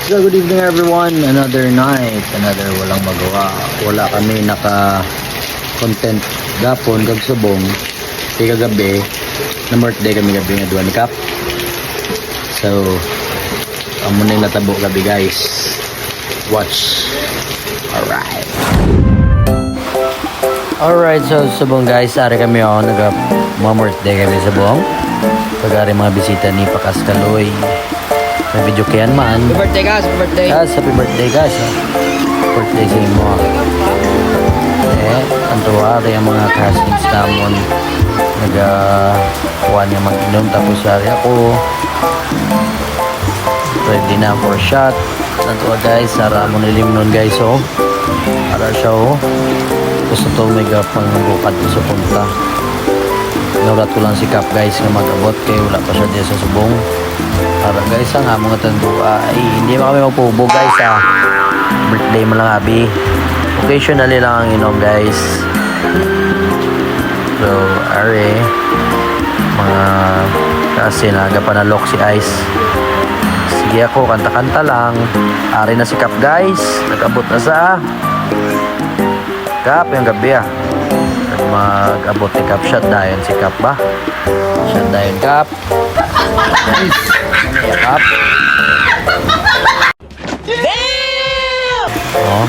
So good evening everyone, another night, another walang magawa. Wala kami naka-content gapon, gagsubong. Kaya kagabi, na birthday kami gabi nga duwa ni Kap. So, amo na yung natabo gabi guys. Watch. Alright. Alright, so subong guys, ari kami nag-birthday kami subong. Pag-ari mga bisita ni Pakas Kaloy. May video kayan man. Happy birthday guys, happy birthday. Happy birthday guys. Birthday sa imo. Ang tuwari ang mga castings namon. Kuha niya mag-inom. Tapos sari ako. Ready na for shot. Ang tuwa guys. Sara mo nilim nun guys. Oh. Para siya oh. Gusto to may pangbukat sa punta. Naulat ko lang si Kap guys na mag-abot. Kaya wala pa siya dito sa subong. Para guys, ang mga tandua ay hindi mo kami magpubo guys birthday mo lang abi. Occasionally lang ang inom guys. So, are mga kasi nagapanalok si Ice. Sige ako, kanta-kanta lang. Ari na si Kap guys. Nag-abot na sa Kap yung gabi mag-abot ni Kap. Shot dayon si Kap ba? Shot dayon Kap. Guys. Kap. Oh.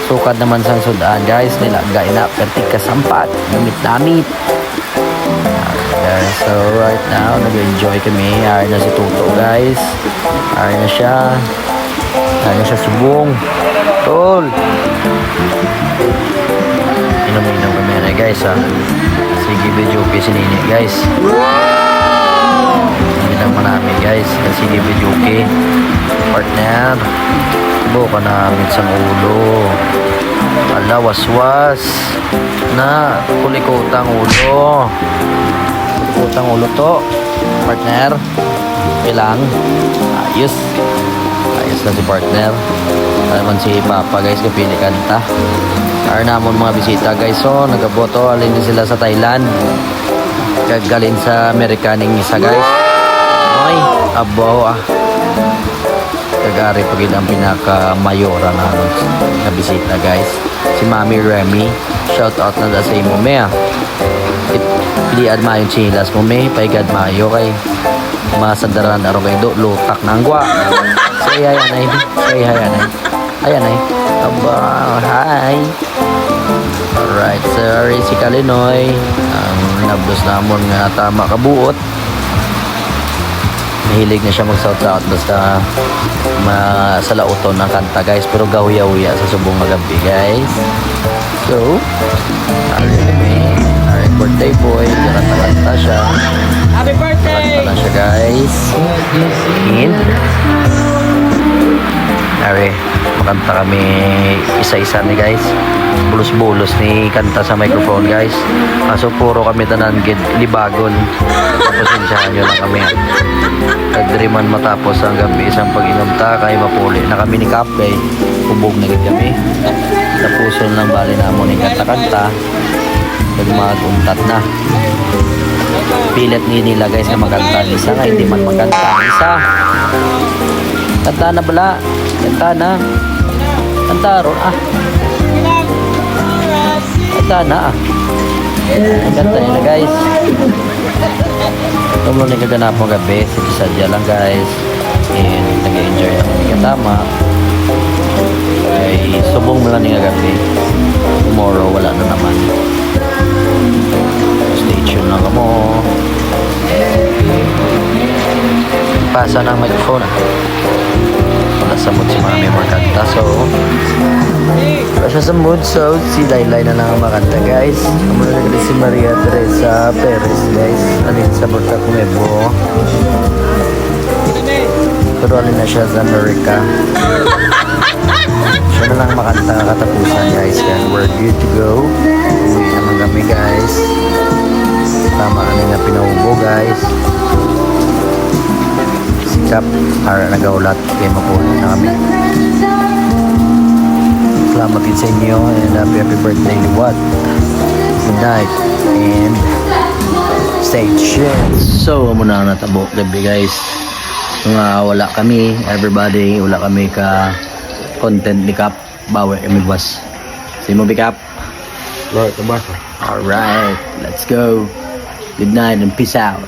Sukad naman sang sudaan guys. Nilagay na pertik kasampat. Namit-namit. Guys, so right now nag-enjoy kami. Ari na si Tuto guys. Ari na siya. Ari na siya subong. Tol. Inom-inom kami na guys Sige video kay sinini guys. Naman namin guys sige video okay partner buka namin sa ulo ala waswas na kulikutang ulo to partner ilang ayos na si partner naman si Papa guys kapili kanta ar namon mga bisita guys nagaboto alin din sila sa Thailand galing sa Amerikaning isa guys. Ay, abaw Kagari pagid ang pinaka-mayora na bisita guys. Si Mami Remy. Shout out na da sa imo me Iliad mayo chilas mo me. Paigad mayo kay masandaran araw kay do. Lutak na ang gwa. Say hi anay. Say hi anay. Ayan ay. Aba, hi. Alright, sorry si Kalinoy. Ang nabdos namon nga tama kabuot. Mahilig na siya mag-shout-out basta sa lauton ng kanta guys. Pero gahuya-huya sa subong magabi guys. So, our birthday boy. Kanta siya. Happy birthday! Kanta siya guys. And makanta kami isa-isa ni guys. Bulos-bulos ni kanta sa microphone guys. Kaso puro kami tanan libagon. Tapos insyahan nyo lang kami. Nagdriman matapos ang gabi isang pag-inom ta kay mapuli na kami ni Kap kay hubog na gid kami. Tapuson lang bali namon ni kanta-kanta. Nagmaguntat na. Pilit ni nila guys na magkanta isa nga hindi man magkanta isa. Kanta na bala. Kanta na. Kanta ron Kanta na Kanta nila guys. Tumulong na kaganap mo gabi. Sadya lang guys. And nag-enjoy naman ni katama. Ay subong mo lang nga gabi. Tomorrow wala na naman. Stay tuned lang mo. Pasa ng microphone wala sa mood si Mami magkanta. So wala siya sa mood. So si Laylay na lang makanta guys. Kamula na si Maria Teresa Perez guys. Alin sa Borta Kumebo. Pero alin na siya sa America. Siya na lang makanta katapusan guys. Kaya we're good to go. Uwi naman kami guys. Tama kami nga pinaubo guys. Sikap para nagaulat kaya mapulit na kami. Salamat din sa inyo and happy birthday Liwat. Good night and stay tuned. So muna natabo gabi guys. Nga wala kami, everybody, wala kami ka content ni Cap. Bawi kami boss. Sige mo, Cap. Right, tabasa. Alright, let's go. Good night and peace out.